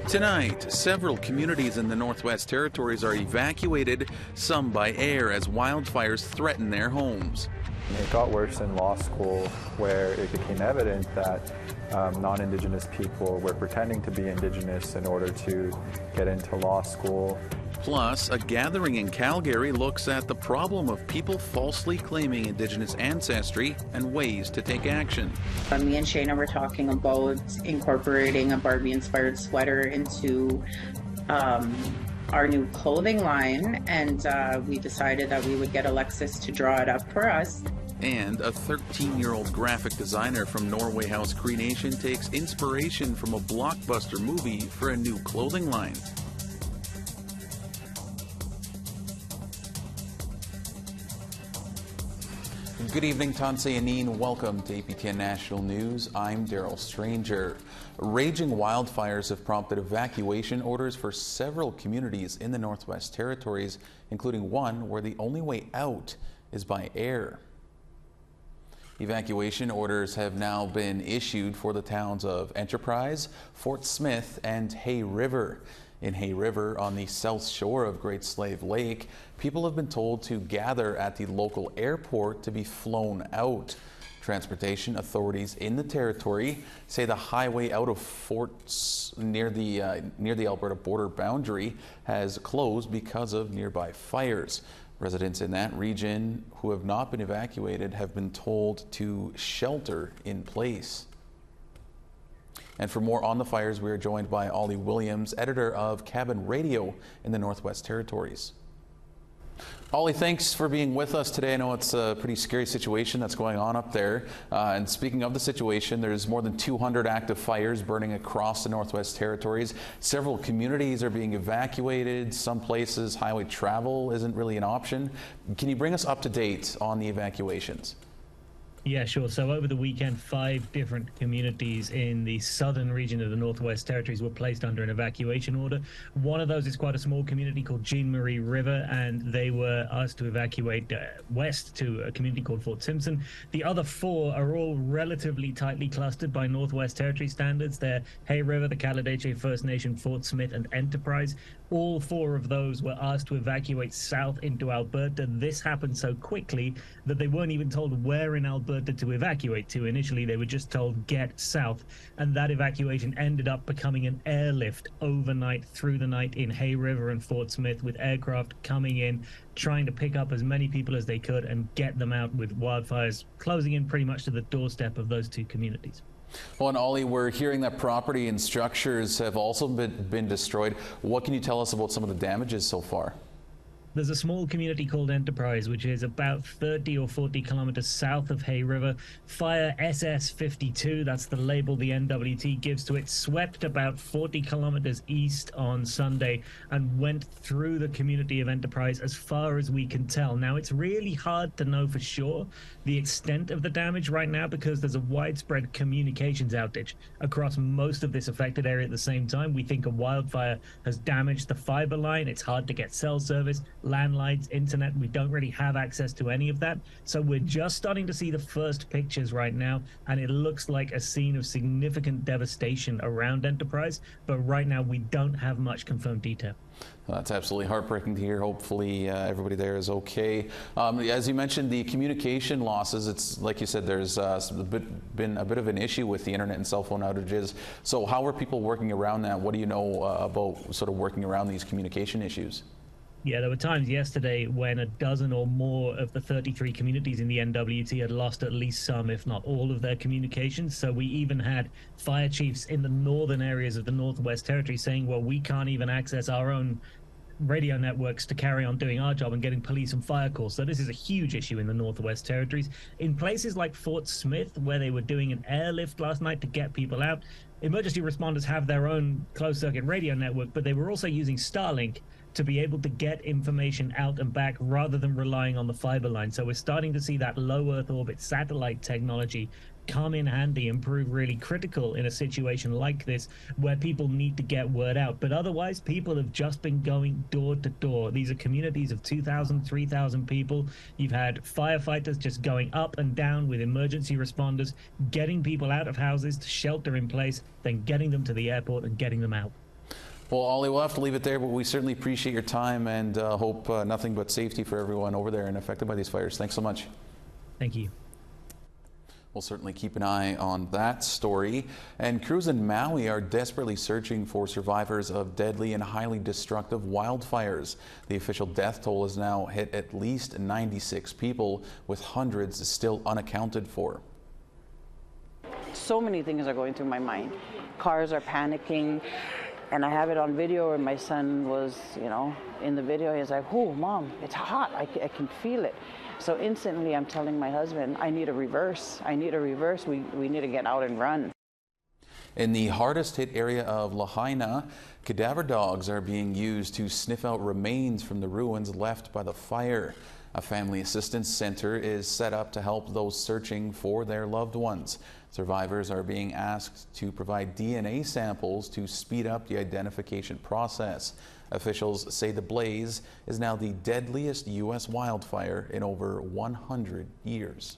Tonight, several communities in the Northwest Territories are evacuated, some by air, as wildfires threaten their homes. It got worse in law school, where it became evident that non-Indigenous people were pretending to be Indigenous in order to get into law school. Plus, a gathering in Calgary looks at the problem of people falsely claiming Indigenous ancestry and ways to take action. Me and Shayna were talking about incorporating a Barbie-inspired sweater into our new clothing line, and we decided that we would get Alexis to draw it up for us. And a 13-year-old graphic designer from Norway House Cree Nation takes inspiration from a blockbuster movie for a new clothing line. Good evening, Tansei Anin. Welcome to APTN National News. I'm Daryl Stranger. Raging wildfires have prompted evacuation orders for several communities in the Northwest Territories, including one where the only way out is by air. Evacuation orders have now been issued for the towns of Enterprise, Fort Smith, and Hay River. In Hay River, on the south shore of Great Slave Lake, people have been told to gather at the local airport to be flown out. Transportation authorities in the territory say the highway out of Forts near the Alberta border boundary has closed because of nearby fires. Residents in that region who have not been evacuated have been told to shelter in place. And for more on the fires, we are joined by Ollie Williams, editor of Cabin Radio in the Northwest Territories. Ollie, thanks for being with us today. I know it's a pretty scary situation that's going on up there. And speaking of the situation, there's more than 200 active fires burning across the Northwest Territories. Several communities are being evacuated. Some places, highway travel isn't really an option. Can you bring us up to date on the evacuations? Yeah, sure. So over the weekend, 5 different communities in the southern region of the Northwest Territories were placed under an evacuation order. One of those is quite a small community called Jean Marie River, and they were asked to evacuate west to a community called Fort Simpson. The other 4 are all relatively tightly clustered by Northwest Territory standards. They're Hay River, the Kaladeche First Nation, Fort Smith, and Enterprise. All 4 of those were asked to evacuate south into Alberta. This happened so quickly that they weren't even told where in Alberta to evacuate to. Initially, they were just told get south, and that evacuation ended up becoming an airlift overnight through the night in Hay River and Fort Smith, with aircraft coming in, trying to pick up as many people as they could and get them out, with wildfires closing in pretty much to the doorstep of those 2 communities. Well, and Ollie, we're hearing that property and structures have also been destroyed. What can you tell us about some of the damages so far? There's a small community called Enterprise, which is about 30 or 40 kilometers south of Hay River. Fire SS52, that's the label the NWT gives to it, swept about 40 kilometers east on Sunday and went through the community of Enterprise as far as we can tell. Now, it's really hard to know for sure the extent of the damage right now because there's a widespread communications outage across most of this affected area at the same time. We think a wildfire has damaged the fiber line. It's hard to get cell service, landlines, internet. We don't really have access to any of that. So we're just starting to see the first pictures right now, and it looks like a scene of significant devastation around Enterprise. But right now, we don't have much confirmed detail. Well, that's absolutely heartbreaking to hear. Hopefully everybody there is okay. As you mentioned, the communication losses, it's like you said, there's been a bit of an issue with the internet and cell phone outages. So how are people working around that? What do you know about sort of working around these communication issues? Yeah, there were times yesterday when a dozen or more of the 33 communities in the NWT had lost at least some, if not all, of their communications. So we even had fire chiefs in the northern areas of the Northwest Territory saying, well, we can't even access our own radio networks to carry on doing our job and getting police and fire calls. So this is a huge issue in the Northwest Territories. In places like Fort Smith, where they were doing an airlift last night to get people out, emergency responders have their own closed-circuit radio network, but they were also using Starlink to be able to get information out and back rather than relying on the fiber line. So we're starting to see that low Earth orbit satellite technology come in handy and prove really critical in a situation like this where people need to get word out. But otherwise, people have just been going door to door. These are communities of 2,000, 3,000 people. You've had firefighters just going up and down with emergency responders, getting people out of houses to shelter in place, then getting them to the airport and getting them out. Well, Ollie, we'll have to leave it there, but we certainly appreciate your time and hope nothing but safety for everyone over there and affected by these fires. Thanks so much. Thank you. We'll certainly keep an eye on that story. And crews in Maui are desperately searching for survivors of deadly and highly destructive wildfires. The official death toll has now hit at least 96 people, with hundreds still unaccounted for. So many things are going through my mind. Cars are panicking, and I have it on video where my son was, in the video, he's like, "Oh, Mom, it's hot. I can feel it." So instantly I'm telling my husband, I need a reverse. I need a reverse. We need to get out and run. In the hardest hit area of Lahaina, cadaver dogs are being used to sniff out remains from the ruins left by the fire. A family assistance center is set up to help those searching for their loved ones. Survivors are being asked to provide DNA samples to speed up the identification process. Officials say the blaze is now the deadliest U.S. wildfire in over 100 years.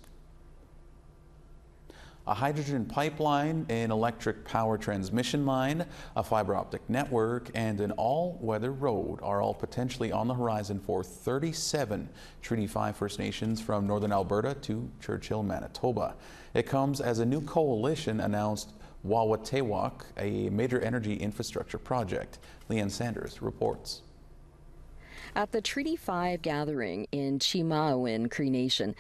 A hydrogen pipeline, an electric power transmission line, a fiber optic network, and an all-weather road are all potentially on the horizon for 37 Treaty 5 First Nations from northern Alberta to Churchill, Manitoba. It comes as a new coalition announced Wawatewak, a major energy infrastructure project. Leanne Sanders reports. At the Treaty 5 gathering in Chimauin, Cree Nation,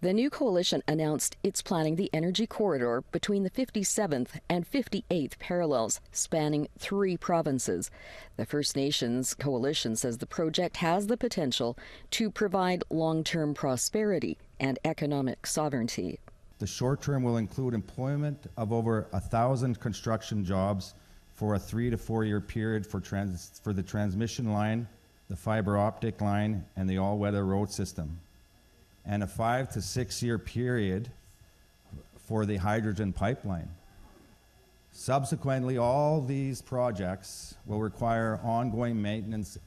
the new coalition announced it's planning the energy corridor between the 57th and 58th parallels, spanning 3 provinces. The First Nations coalition says the project has the potential to provide long-term prosperity and economic sovereignty. The short term will include employment of over 1,000 construction jobs for a 3 to 4 year period for the transmission line, the fiber optic line, and the all-weather road system, and a 5 to 6 year period for the hydrogen pipeline. Subsequently, all these projects will require ongoing maintenance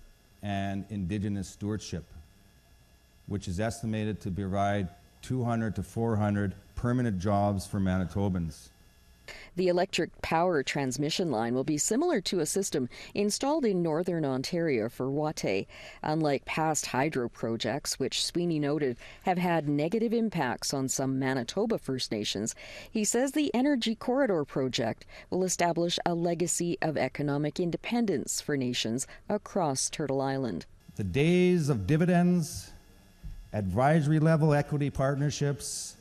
and Indigenous stewardship, which is estimated to provide 200 to 400 permanent jobs for Manitobans. The electric power transmission line will be similar to a system installed in northern Ontario for Wate. Unlike past hydro projects, which Sweeney noted have had negative impacts on some Manitoba First Nations, he says the Energy Corridor project will establish a legacy of economic independence for nations across Turtle Island. The days of dividends, advisory level equity partnerships,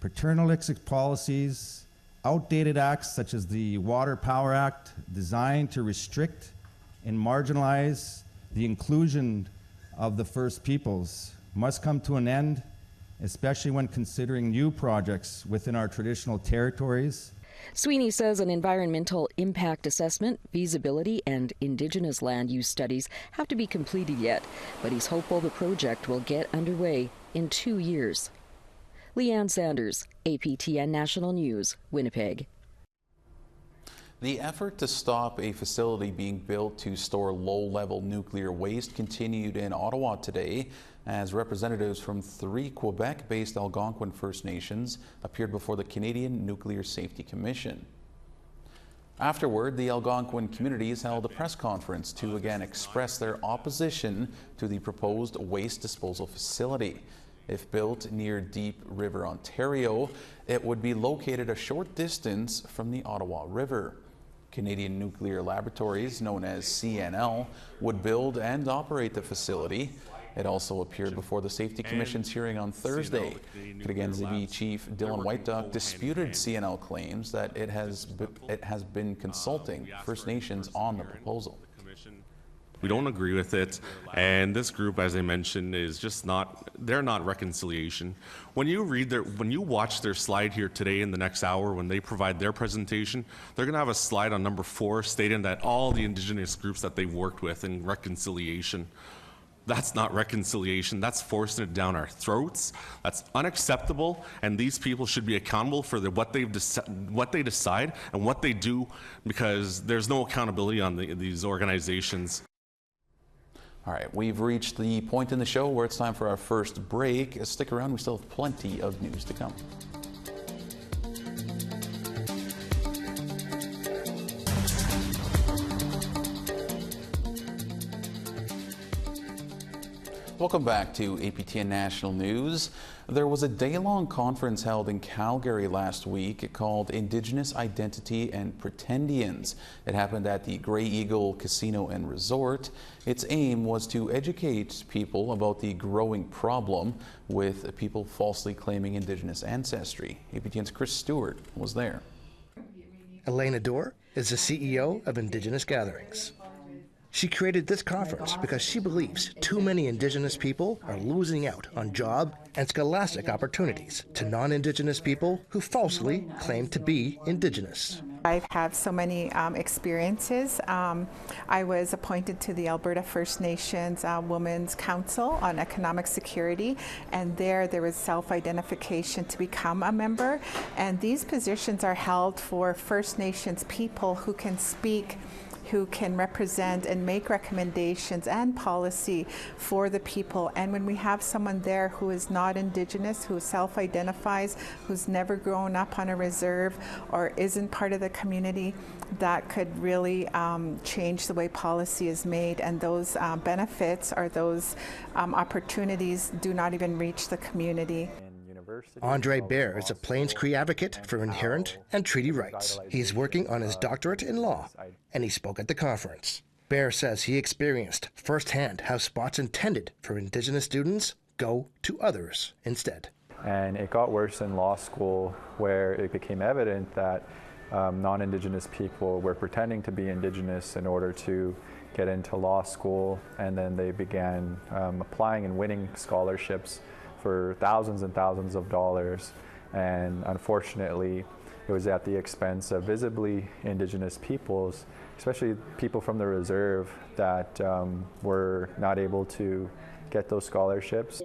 paternalistic policies, outdated acts such as the Water Power Act designed to restrict and marginalize the inclusion of the First Peoples must come to an end, especially when considering new projects within our traditional territories. Sweeney says an environmental impact assessment, feasibility, and Indigenous land use studies have to be completed yet, but he's hopeful the project will get underway in 2 years. Leanne Sanders, APTN National News, Winnipeg. The effort to stop a facility being built to store low-level nuclear waste continued in Ottawa today as representatives from 3 Quebec-based Algonquin First Nations appeared before the Canadian Nuclear Safety Commission. Afterward, the Algonquin communities held a press conference to again express their opposition to the proposed waste disposal facility. If built near Deep River, Ontario, it would be located a short distance from the Ottawa River. Canadian Nuclear Laboratories, known as CNL, would build and operate the facility. It also appeared before the Safety Commission's hearing on Thursday. Kitigan Chief Dylan Whiteduck disputed CNL claims that it has been consulting First Nations on the proposal. We don't agree with it, and this group, as I mentioned, is just they're not reconciliation. When you watch their slide here today in the next hour, when they provide their presentation, they're gonna have a slide on number 4 stating that all the Indigenous groups that they worked with in reconciliation. That's not reconciliation, that's forcing it down our throats. That's unacceptable, and these people should be accountable for what they decide and what they do, because there's no accountability on these organizations. All right, we've reached the point in the show where it's time for our first break. Stick around, we still have plenty of news to come. Welcome back to APTN National News. There was a day-long conference held in Calgary last week called Indigenous Identity and Pretendians. It happened at the Grey Eagle Casino and Resort. Its aim was to educate people about the growing problem with people falsely claiming Indigenous ancestry. APTN's Chris Stewart was there. Elena Dorr is the CEO of Indigenous Gatherings. She created this conference because she believes too many Indigenous people are losing out on job and scholastic opportunities to non-Indigenous people who falsely claim to be Indigenous. I've had so many experiences. I was appointed to the Alberta First Nations Women's Council on Economic Security, and there was self-identification to become a member. And these positions are held for First Nations people who can speak, who can represent and make recommendations and policy for the people. And when we have someone there who is not Indigenous, who self-identifies, who's never grown up on a reserve or isn't part of the community, that could really change the way policy is made, and those benefits or those opportunities do not even reach the community. Andre Baer is a Plains Cree advocate for inherent and treaty rights. He's working on his doctorate in law, and he spoke at the conference. Baer says he experienced firsthand how spots intended for Indigenous students go to others instead. And it got worse in law school, where it became evident that non-Indigenous people were pretending to be Indigenous in order to get into law school, and then they began applying and winning scholarships for thousands and thousands of dollars, and unfortunately it was at the expense of visibly Indigenous peoples, especially people from the reserve, that were not able to get those scholarships.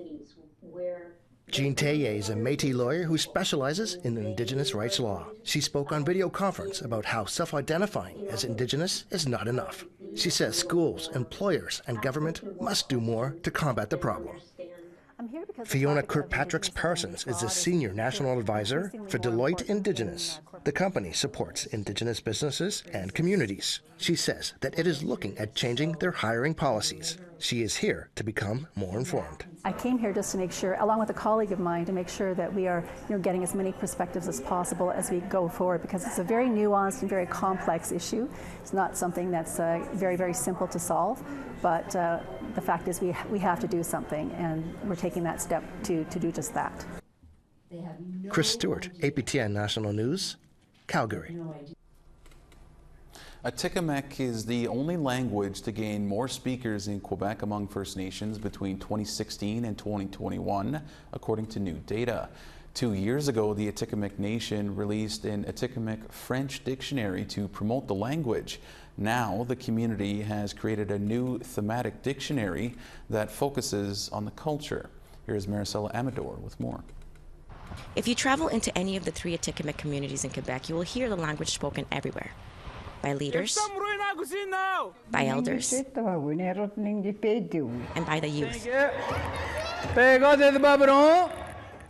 Jean Taye is a Métis lawyer who specializes in Indigenous rights law. She spoke on video conference about how self-identifying as Indigenous is not enough. She says schools, employers, and government must do more to combat the problem. Fiona Kirkpatrick-Parsons is the Senior National Advisor for Deloitte Indigenous. The company supports Indigenous businesses and communities. She says that it is looking at changing their hiring policies. She is here to become more informed. I came here just to make sure, along with a colleague of mine, to make sure that we are getting as many perspectives as possible as we go forward, because it's a very nuanced and very complex issue. It's not something that's very, very simple to solve, but the fact is we have to do something, and we're taking that step to do just that. Chris Stewart, APTN National News, Calgary. Atikumek is the only language to gain more speakers in Quebec among First Nations between 2016 and 2021, according to new data. 2 years ago, the Atikumek Nation released an Atikumek French dictionary to promote the language. Now, the community has created a new thematic dictionary that focuses on the culture. Here's Maricela Amador with more. If you travel into any of the 3 Atikumek communities in Quebec, you will hear the language spoken everywhere. By leaders, by elders, and by the youth.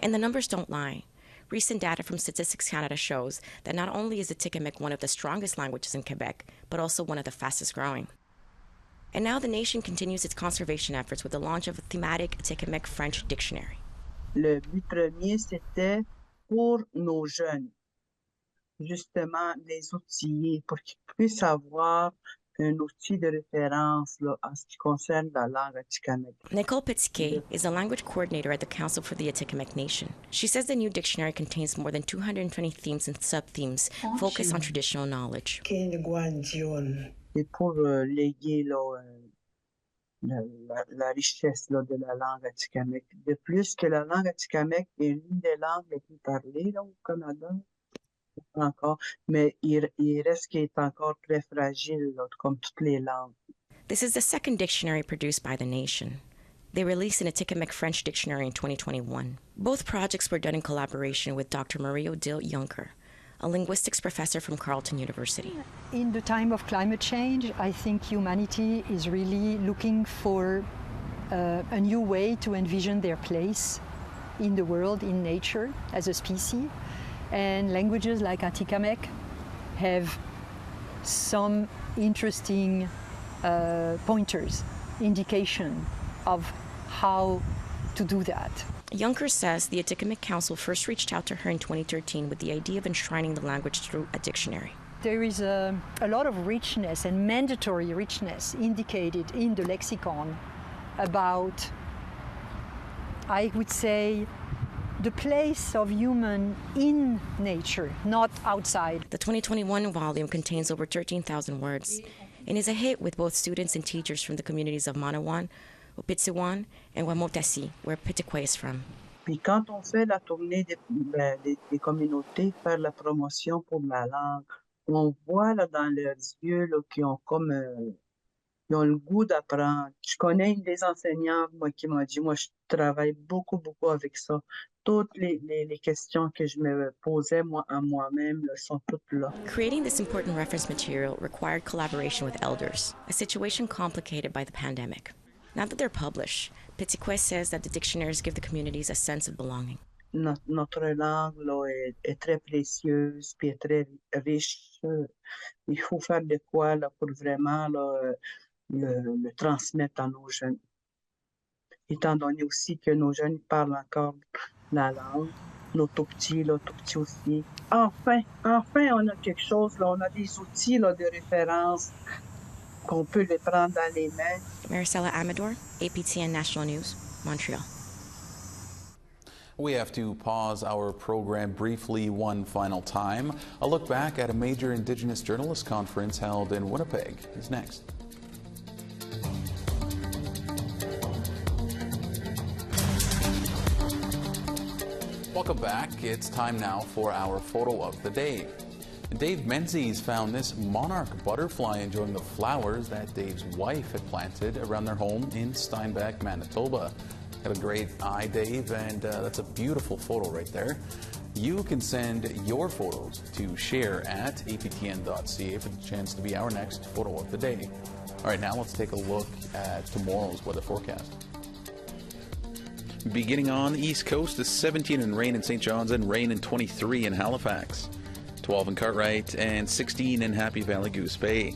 And the numbers don't lie. Recent data from Statistics Canada shows that not only is Atikumek one of the strongest languages in Quebec, but also one of the fastest growing. And now the nation continues its conservation efforts with the launch of a thematic Atikumek French dictionary. Le but premier, c'était pour nos jeunes, justement les outiller pour qu'ils puissent avoir un outil de référence là, en ce qui concerne la langue Atikumek. Nicole Pitzke is a language coordinator at the Council for the Atikumek Nation. She says the new dictionary contains more than 220 themes and sub-themes focused on traditional knowledge. Et pour léguer là, la richesse là, de la langue Atikumek. De plus que la langue Atikumek est l'une des langues les plus parlées là, au Canada. Encore, mais il reste qu'il est encore très fragile, là, comme toutes les langues. This is the second dictionary produced by the nation. They released an Atikumek French dictionary in 2021. Both projects were done in collaboration with Dr. Marie-Odile Juncker, a linguistics professor from Carleton University. In the time of climate change, I think humanity is really looking for a new way to envision their place in the world, in nature, as a species. And languages like Atikumek have some interesting pointers, indication of how to do that. Juncker says the Atikumek Council first reached out to her in 2013 with the idea of enshrining the language through a dictionary. There is a lot of richness and mandatory richness indicated in the lexicon about, I would say, the place of human in nature, not outside. The 2021 volume contains over 13,000 words and is a hit with both students and teachers from the communities of Manawan, Upitsewan, and Wamotasi, where Atikumek is from. Puis quand on fait la tournée des communautés, faire la promotion pour la langue, on voit là, dans leurs yeux là, qu'ils ont comme ils ont le goût d'apprendre. Je connais une des enseignantes moi, qui m'a dit, moi je travaille beaucoup avec ça. Toutes les questions que je me posais moi, à moi-même là, sont toutes là. Creating this important reference material required collaboration with elders, a situation complicated by the pandemic. Now that they're published, Atikumek says that the dictionaries give the communities a sense of belonging. Notre langue là, est très précieuse puis est très riche. Il faut faire de quoi là, pour vraiment là, le transmettre à nos jeunes. Étant donné aussi que nos jeunes parlent encore la langue, nos tout petits aussi. Enfin, on a quelque chose, là, on a des outils là, de référence qu'on peut les prendre dans les mains. Maricela Amador, APTN National News, Montreal. We have to pause our program briefly one final time. A look back at a major Indigenous journalist conference held in Winnipeg is next. Welcome back. It's time now for our photo of the day. Dave Menzies found this monarch butterfly enjoying the flowers that Dave's wife had planted around their home in Steinbach, Manitoba. Had a great eye, Dave, and that's a beautiful photo right there. You can send your photos to share@aptn.ca for the chance to be our next photo of the day. All right, now let's take a look at tomorrow's weather forecast. Beginning on the East Coast, it's 17 and rain in St. John's and rain in 23 in Halifax, 12 in Cartwright and 16 in Happy Valley Goose Bay,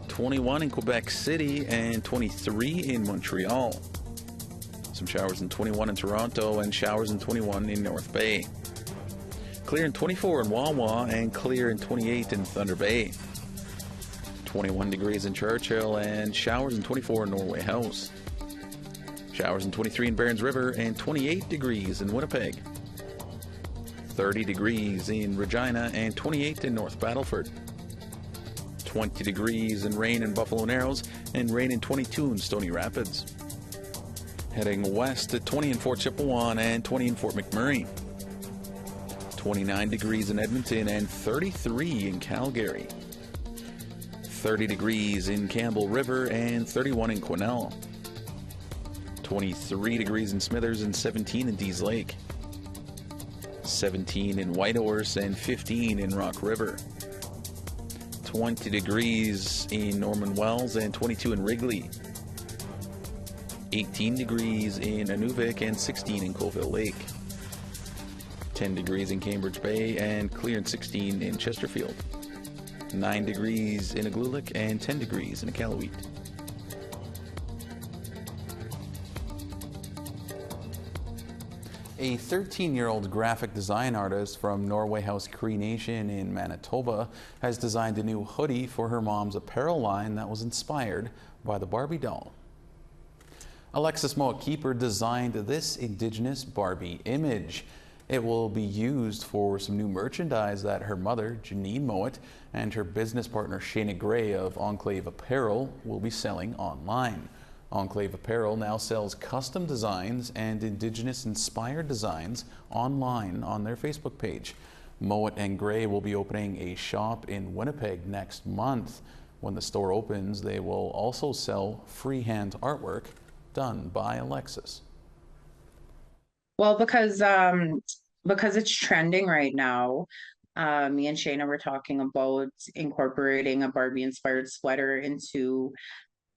21 in Quebec City and 23 in Montreal. Some showers in 21 in Toronto and showers in 21 in North Bay. Clear in 24 in Wawa and clear in 28 in Thunder Bay. 21 degrees in Churchill and showers in 24 in Norway House. Showers in 23 in Barons River and 28 degrees in Winnipeg. 30 degrees in Regina and 28 in North Battleford. 20 degrees and rain in Buffalo Narrows and rain in 22 in Stony Rapids. Heading west at 20 in Fort Chippewa and 20 in Fort McMurray. 29 degrees in Edmonton and 33 in Calgary. 30 degrees in Campbell River and 31 in Quesnel. 23 degrees in Smithers and 17 in Dease Lake. 17 in Whitehorse and 15 in Rock River. 20 degrees in Norman Wells and 22 in Wrigley. 18 degrees in Inuvik and 16 in Colville Lake. 10 degrees in Cambridge Bay and clear and 16 in Chesterfield. 9 degrees in Iqaluit and 10 degrees in Iqaluit. A 13-year-old graphic design artist from Norway House Cree Nation in Manitoba has designed a new hoodie for her mom's apparel line that was inspired by the Barbie doll. Alexis Moa-Keeper designed this Indigenous Barbie image. It will be used for some new merchandise that her mother, Janine Mowat, and her business partner, Shayna Gray of Enclave Apparel, will be selling online. Enclave Apparel now sells custom designs and Indigenous-inspired designs online on their Facebook page. Mowat and Gray will be opening a shop in Winnipeg next month. When the store opens, they will also sell freehand artwork done by Alexis. Well, because it's trending right now, me and Shayna were talking about incorporating a Barbie-inspired sweater into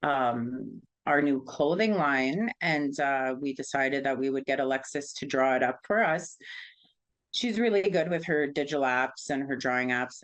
our new clothing line, and we decided that we would get Alexis to draw it up for us. She's really good with her digital apps and her drawing apps.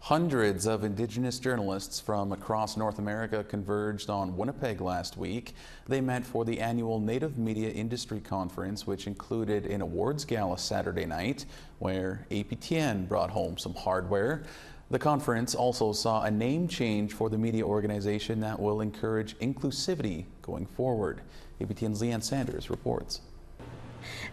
Hundreds of Indigenous journalists from across North America converged on Winnipeg last week. They met for the annual Native Media Industry Conference, which included an awards gala Saturday night, where APTN brought home some hardware. The conference also saw a name change for the media organization that will encourage inclusivity going forward. APTN's Leanne Sanders reports.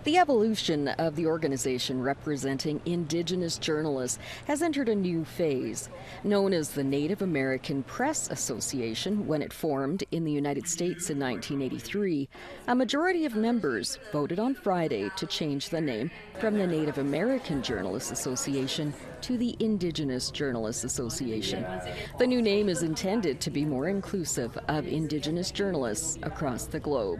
The evolution of the organization representing Indigenous journalists has entered a new phase. Known as the Native American Press Association when it formed in the United States in 1983, a majority of members voted on Friday to change the name from the Native American Journalists Association to the Indigenous Journalists Association. The new name is intended to be more inclusive of Indigenous journalists across the globe.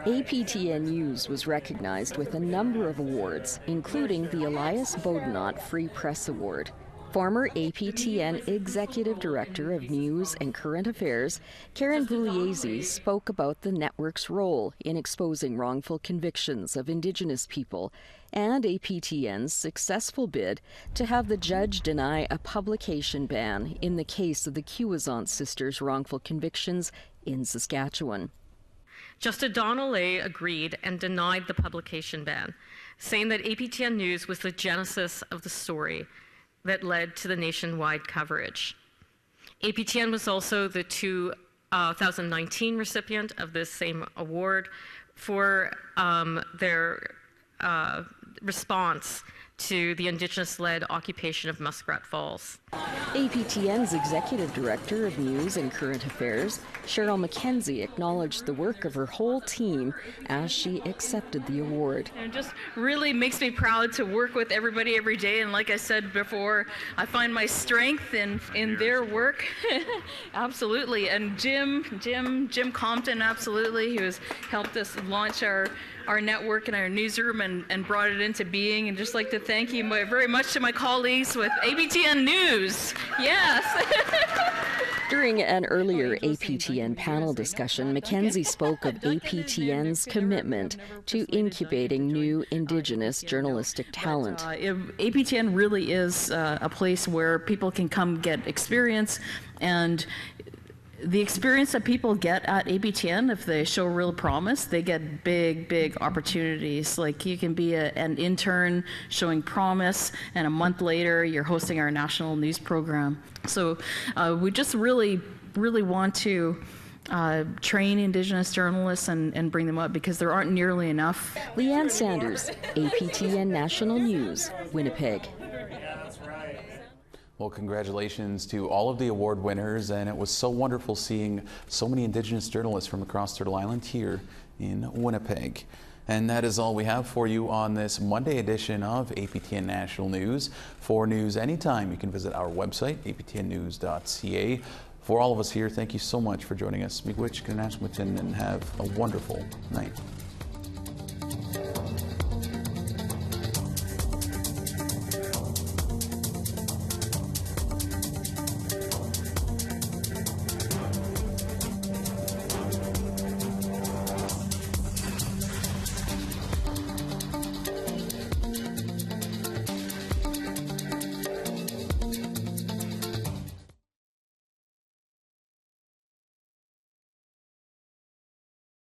APTN News was recognized with a number of awards, including the Elias Bodenot Free Press Award. Former APTN Executive Director of News and Current Affairs, Karen Pugliese, spoke about the network's role in exposing wrongful convictions of Indigenous people and APTN's successful bid to have the judge deny a publication ban in the case of the Kiwazant sisters' wrongful convictions in Saskatchewan. Justice Donnelly agreed and denied the publication ban, saying that APTN News was the genesis of the story that led to the nationwide coverage. APTN was also the 2019 recipient of this same award for their response to the Indigenous-led occupation of Muskrat Falls. APTN's Executive Director of News and Current Affairs, Cheryl McKenzie, acknowledged the work of her whole team as she accepted the award. It just really makes me proud to work with everybody every day, and like I said before, I find my strength in their work. Absolutely. And Jim Compton, absolutely, who has helped us launch our network and our newsroom and brought it into being. And just like to thank you very much to my colleagues with APTN News. Yes. During an earlier APTN panel discussion, McKenzie spoke of APTN's commitment to incubating new Indigenous journalistic talent. APTN really is a place where people can come get experience, and the experience that people get at APTN, if they show real promise, they get big opportunities. Like you can be an intern showing promise, and a month later you're hosting our national news program. So we just really want to train Indigenous journalists and bring them up, because there aren't nearly enough. Leanne Sanders, APTN National News, Winnipeg. Well, congratulations to all of the award winners, and it was so wonderful seeing so many Indigenous journalists from across Turtle Island here in Winnipeg. And that is all we have for you on this Monday edition of APTN National News. For news anytime, you can visit our website, aptnnews.ca. For all of us here, thank you so much for joining us. Miigwech, and have a wonderful night.